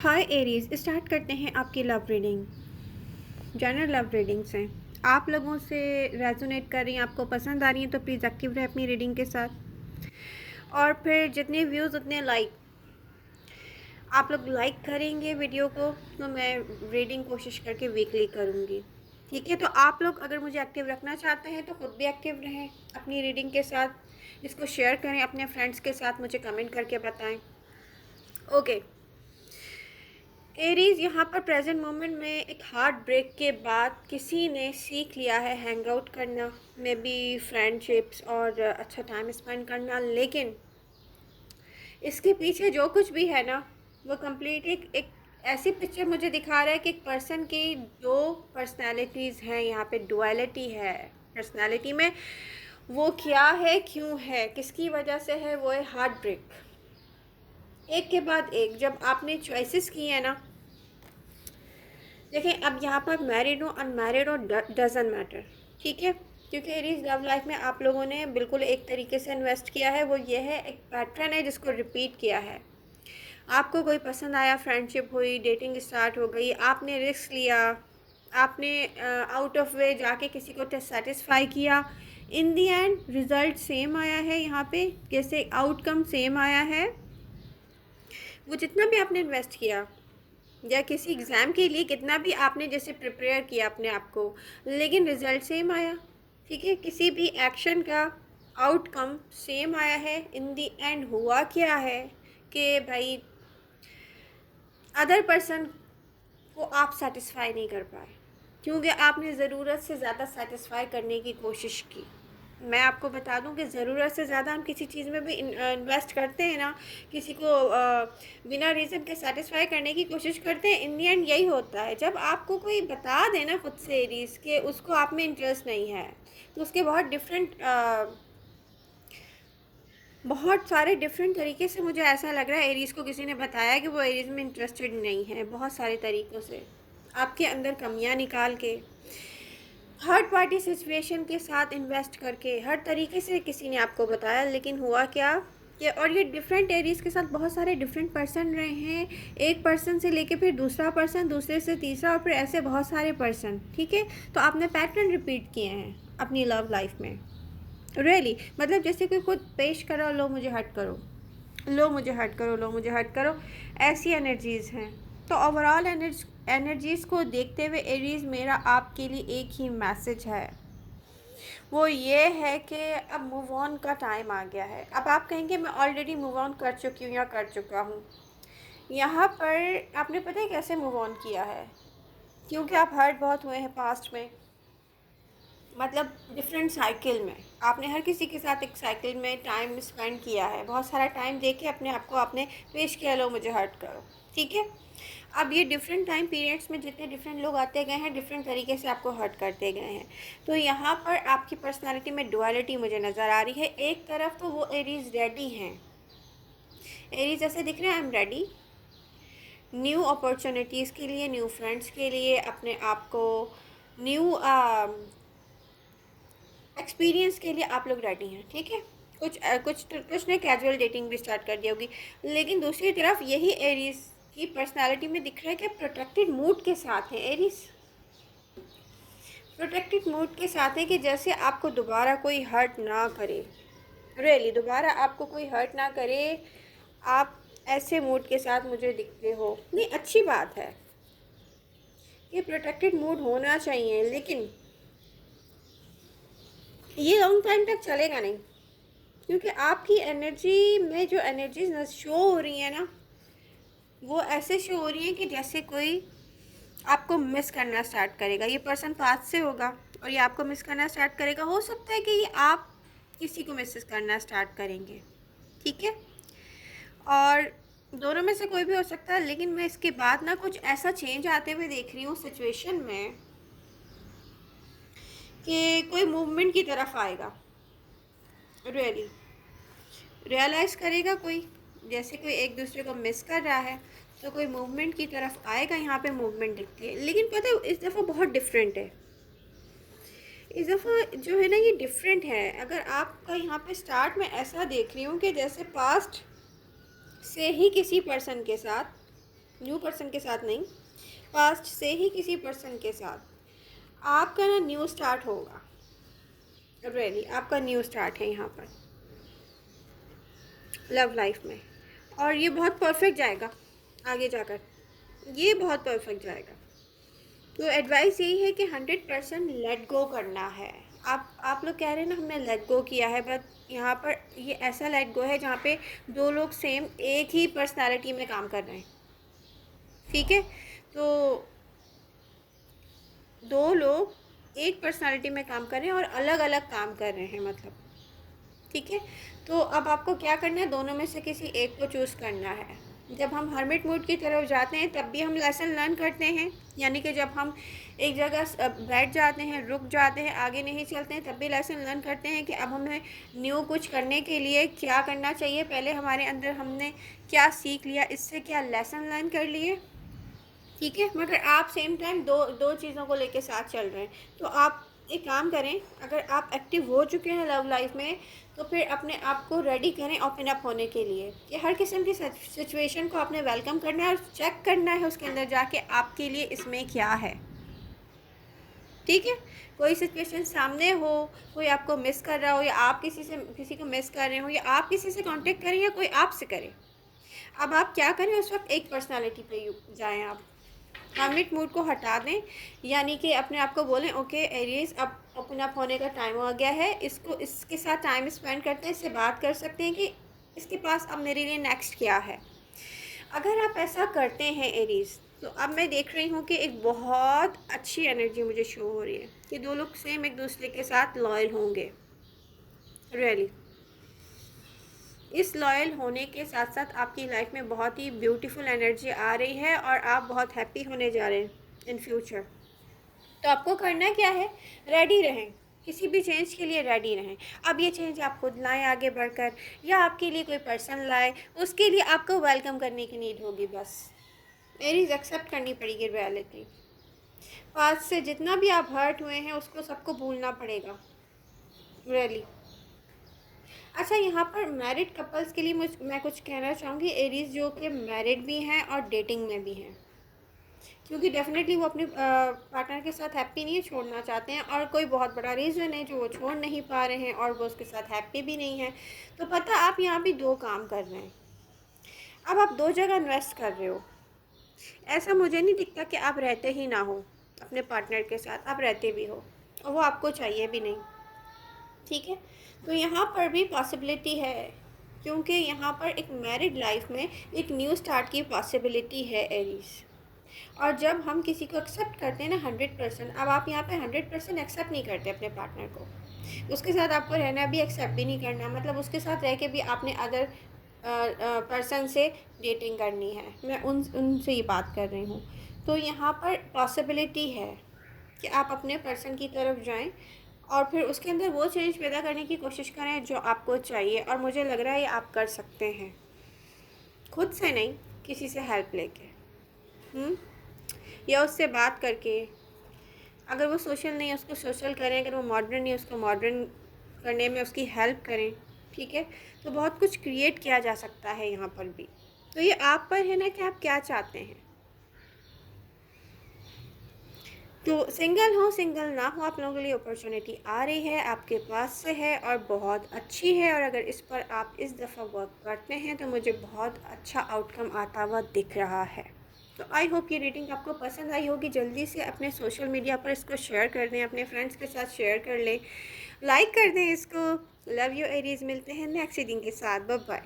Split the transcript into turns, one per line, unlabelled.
हाय Aries, start करते हैं आपकी love reading. General love readings हैं। आप लोगों से रेजोनेट कर रही हैं, आपको पसंद आ रही हैं तो प्लीज़ एक्टिव रहे अपनी रीडिंग के साथ। और फिर जितने व्यूज़ उतने लाइक। आप लोग लाइक करेंगे वीडियो को तो मैं रीडिंग कोशिश करके वीकली करूँगी। ठीक है, तो आप लोग अगर मुझे एक्टिव रखना चाहते हैं तो खुद भी एक्टिव रहें अपनी रीडिंग के साथ। इसको शेयर करें अपने फ्रेंड्स के साथ, मुझे कमेंट करके बताएं। ओके एरीज, यहाँ पर प्रेजेंट मोमेंट में एक हार्ट ब्रेक के बाद किसी ने सीख लिया है हैंग आउट करना, मे बी फ्रेंडशिप्स और अच्छा टाइम स्पेंड करना। लेकिन इसके पीछे जो कुछ भी है ना, वो कंप्लीट एक ऐसी पिक्चर मुझे दिखा रहा है कि एक पर्सन की दो पर्सनैलिटीज़ हैं। यहाँ पे डुअलिटी है पर्सनैलिटी में। वो क्या है, क्यों है, किसकी वजह से है, वो है हार्ट ब्रेक। एक के बाद एक जब आपने चॉइसेस की है ना, देखिए अब यहाँ पर मैरिड हो अनमैरिड हो डजंट मैटर। ठीक है, क्योंकि एरीज लव लाइफ में आप लोगों ने बिल्कुल एक तरीके से इन्वेस्ट किया है। वो ये है, एक पैटर्न है जिसको रिपीट किया है। आपको कोई पसंद आया, फ्रेंडशिप हुई, डेटिंग स्टार्ट हो गई, आपने रिस्क लिया, आपने आउट ऑफ वे जाके किसी को सेटिस्फाई किया। इन दी एंड रिजल्ट सेम आया है। यहाँ पे जैसे आउटकम सेम आया है। वो जितना भी आपने इन्वेस्ट किया या किसी एग्ज़ाम के लिए कितना भी आपने जैसे प्रिपेयर किया अपने आप को, लेकिन रिज़ल्ट सेम आया। ठीक है, किसी भी एक्शन का आउटकम सेम आया है। इन दी एंड हुआ क्या है कि भाई अदर पर्सन को आप सेटिस्फाई नहीं कर पाए, क्योंकि आपने ज़रूरत से ज़्यादा सेटिस्फाई करने की कोशिश की। मैं आपको बता दूं कि ज़रूरत से ज़्यादा हम किसी चीज़ में भी इन्वेस्ट करते हैं ना, किसी को बिना रीज़न के सेटिस्फाई करने की कोशिश करते हैं। इन दी एंड यही होता है। जब आपको कोई बता देना खुद से एरीज के उसको आप में इंटरेस्ट नहीं है, तो उसके बहुत सारे डिफरेंट तरीके से मुझे ऐसा लग रहा है एरीज़ को किसी ने बताया कि वो एरीज़ में इंटरेस्टेड नहीं है। बहुत सारे तरीक़ों से आपके अंदर कमियां निकाल के, थर्ड पार्टी सिचुएशन के साथ इन्वेस्ट करके, हर तरीके से किसी ने आपको बताया। लेकिन हुआ क्या कि और ये डिफरेंट एरीज़ के साथ बहुत सारे डिफरेंट पर्सन रहे हैं। एक पर्सन से लेके फिर दूसरा पर्सन, दूसरे से तीसरा, और फिर ऐसे बहुत सारे पर्सन। ठीक है, तो आपने पैटर्न रिपीट किए हैं अपनी लव लाइफ में। रियली मतलब जैसे कोई खुद पेश करो, लो मुझे हट करो, लो मुझे हट करो, लो मुझे हट करो, ऐसी एनर्जीज़ हैं। तो ओवरऑल एनर्जीज़ को देखते हुए एरीज़, मेरा आपके लिए एक ही मैसेज है, वो ये है कि अब मूव ऑन का टाइम आ गया है। अब आप कहेंगे मैं ऑलरेडी मूव ऑन कर चुकी हूँ या कर चुका हूँ। यहाँ पर आपने पता है कैसे मूव ऑन किया है? क्योंकि आप हर्ट बहुत हुए हैं पास्ट में, मतलब डिफरेंट साइकिल में। आपने हर किसी के साथ एक साइकिल में टाइम स्पेंड किया है, बहुत सारा टाइम दे के अपने आप को आपने पेश किया, लो मुझे हर्ट करो। ठीक है, अब ये डिफरेंट टाइम पीरियड्स में जितने डिफरेंट लोग आते गए हैं, डिफरेंट तरीके से आपको हर्ट करते गए हैं। तो यहाँ पर आपकी पर्सनालिटी में डुअलिटी मुझे नज़र आ रही है। एक तरफ तो वो एरीज रेडी हैं, एरीज ऐसे दिख रहे हैं, I am ready new opportunities के लिए, न्यू फ्रेंड्स के लिए, अपने आप को न्यू एक्सपीरियंस के लिए आप लोग रेडी हैं। ठीक है, कुछ ने कैजुअल डेटिंग भी स्टार्ट कर दी होगी। लेकिन दूसरी तरफ यही एरीज की पर्सनालिटी में दिख रहा है कि प्रोटेक्टेड मूड के साथ है। एरीज प्रोटेक्टेड मूड के साथ है कि जैसे आपको दोबारा कोई हर्ट ना करे, रियली दोबारा आपको कोई हर्ट ना करे। आप ऐसे मूड के साथ मुझे दिखते हो। नहीं, अच्छी बात है, ये प्रोटेक्टेड मूड होना चाहिए, लेकिन ये लॉन्ग टाइम तक चलेगा नहीं। क्योंकि आपकी एनर्जी में जो एनर्जीज शो हो रही है ना, वो ऐसे शो हो रही है कि जैसे कोई आपको मिस करना स्टार्ट करेगा। ये पर्सन पास से होगा और ये आपको मिस करना स्टार्ट करेगा। हो सकता है कि ये आप किसी को मिस करना स्टार्ट करेंगे। ठीक है, और दोनों में से कोई भी हो सकता है। लेकिन मैं इसके बाद ना कुछ ऐसा चेंज आते हुए देख रही हूँ सिचुएशन में कि कोई मूवमेंट की तरफ आएगा, रियली रियलाइज़ करेगा कोई, जैसे कोई एक दूसरे को मिस कर रहा है, तो कोई मूवमेंट की तरफ आएगा। यहाँ पे मूवमेंट दिखती है, लेकिन पता है इस दफ़ा बहुत डिफरेंट है। इस दफ़ा जो है ना, ये डिफरेंट है। अगर आपका यहाँ पे स्टार्ट में ऐसा देख रही हूँ कि जैसे पास्ट से ही किसी पर्सन के साथ न्यू पर्सन के साथ नहीं, पास्ट से ही किसी पर्सन के साथ आपका ना न्यू स्टार्ट होगा। रियली आपका न्यू स्टार्ट है यहाँ पर लव लाइफ में, और ये बहुत परफेक्ट जाएगा आगे जाकर, ये बहुत परफेक्ट जाएगा। तो एडवाइस यही है कि 100% लेट गो करना है। आप लोग कह रहे हैं ना हमने लेट गो किया है, बट यहाँ पर ये ऐसा लेट गो है जहाँ पे दो लोग सेम एक ही पर्सनालिटी में काम कर रहे हैं, ठीक है। तो दो लोग एक पर्सनालिटी में काम कर रहे हैं और अलग अलग काम कर रहे हैं, मतलब ठीक है। तो अब आपको क्या करना है, दोनों में से किसी एक को चूज़ करना है। जब हम हर्मिट मोड की तरफ जाते हैं तब भी हम लेसन लर्न करते हैं, यानी कि जब हम एक जगह बैठ जाते हैं, रुक जाते हैं, आगे नहीं चलते हैं, तब भी लेसन लर्न करते हैं कि अब हमें न्यू कुछ करने के लिए क्या करना चाहिए, पहले हमारे अंदर हमने क्या सीख लिया, इससे क्या लेसन लर्न कर लिए, ठीक है। मगर आप सेम टाइम दो दो चीज़ों को लेके साथ चल रहे हैं। तो आप एक काम करें, अगर आप एक्टिव हो चुके हैं लव लाइफ में तो फिर अपने आप को रेडी करें ओपन अप होने के लिए, कि हर किस्म की सिचुएशन को आपने वेलकम करना है और चेक करना है उसके अंदर जाके आपके लिए इसमें क्या है, ठीक है। कोई सिचुएशन सामने हो, कोई आपको मिस कर रहा हो, या आप किसी को मिस कर रहे हो, या आप किसी से कांटेक्ट करें या कोई आपसे करे, अब आप क्या करें उस वक्त एक पर्सनालिटी पे जाएं, आप हर्मिट मूड को हटा दें, यानी कि अपने आप को बोलें ओके एरीज अब ओपन अप होने का टाइम हो गया है, इसके साथ टाइम स्पेंड करते हैं, इससे बात कर सकते हैं कि इसके पास अब मेरे लिए नेक्स्ट क्या है। अगर आप ऐसा करते हैं एरीज, तो अब मैं देख रही हूँ कि एक बहुत अच्छी एनर्जी मुझे शो हो रही है कि दो लोग सेम एक दूसरे के साथ लॉयल होंगे। रियली इस लॉयल होने के साथ साथ आपकी लाइफ में बहुत ही ब्यूटीफुल एनर्जी आ रही है और आप बहुत हैप्पी होने जा रहे हैं इन फ्यूचर। तो आपको करना क्या है, रेडी रहें, किसी भी चेंज के लिए रेडी रहें। अब ये चेंज आप खुद लाएं आगे बढ़कर, या आपके लिए कोई पर्सन लाए, उसके लिए आपको वेलकम करने की नीड होगी, बस एरीज एक्सेप्ट करनी पड़ेगी रियलिटी। पास्ट से जितना भी आप हर्ट हुए हैं उसको सबको भूलना पड़ेगा, रियली। अच्छा, यहाँ पर मैरिड कपल्स के लिए मैं कुछ कहना चाहूँगी, एरीज जो कि मैरिड भी हैं और डेटिंग में भी हैं, क्योंकि डेफिनेटली वो अपने पार्टनर के साथ हैप्पी नहीं छोड़ना चाहते हैं, और कोई बहुत बड़ा रीज़न है जो वो छोड़ नहीं पा रहे हैं और वो उसके साथ हैप्पी भी नहीं है। तो पता आप यहाँ भी दो काम कर रहे हैं, अब आप दो जगह इन्वेस्ट कर रहे हो। ऐसा मुझे नहीं दिखता कि आप रहते ही ना हो अपने पार्टनर के साथ, आप रहते भी हो और वो आपको चाहिए भी नहीं, ठीक है। तो यहाँ पर भी पॉसिबिलिटी है, क्योंकि यहाँ पर एक मैरिड लाइफ में एक न्यू स्टार्ट की पॉसिबिलिटी है एरीज। और जब हम किसी को एक्सेप्ट करते हैं ना 100%, अब आप यहाँ पे 100% एक्सेप्ट नहीं करते अपने पार्टनर को, उसके साथ आपको रहना भी एक्सेप्ट भी नहीं करना, मतलब उसके साथ रह के भी आपने अदर पर्सन से डेटिंग करनी है, मैं उनसे ही बात कर रही हूँ। तो यहाँ पर पॉसिबिलिटी है कि आप अपने पर्सन की तरफ जाएं और फिर उसके अंदर वो चेंज पैदा करने की कोशिश करें जो आपको चाहिए, और मुझे लग रहा है ये आप कर सकते हैं, खुद से नहीं, किसी से हेल्प लेके, या उससे बात करके। अगर वो सोशल नहीं है उसको सोशल करें, अगर वो मॉडर्न नहीं है उसको मॉडर्न करने में उसकी हेल्प करें, ठीक है। तो बहुत कुछ क्रिएट किया जा सकता है यहाँ पर भी। तो ये आप पर है ना कि आप क्या चाहते हैं। तो सिंगल हो सिंगल ना हो, आप लोगों के लिए अपॉर्चुनिटी आ रही है, आपके पास से है और बहुत अच्छी है, और अगर इस पर आप इस दफ़ा वर्क करते हैं तो मुझे बहुत अच्छा आउटकम आता हुआ दिख रहा है। तो आई होप ये रीडिंग आपको पसंद आई होगी। जल्दी से अपने सोशल मीडिया पर इसको शेयर कर दें, अपने फ्रेंड्स के साथ शेयर कर लें, लाइक कर दें इसको। लव यू एरीज, मिलते हैं नेक्स्ट रीडिंग के साथ, बाय बाय।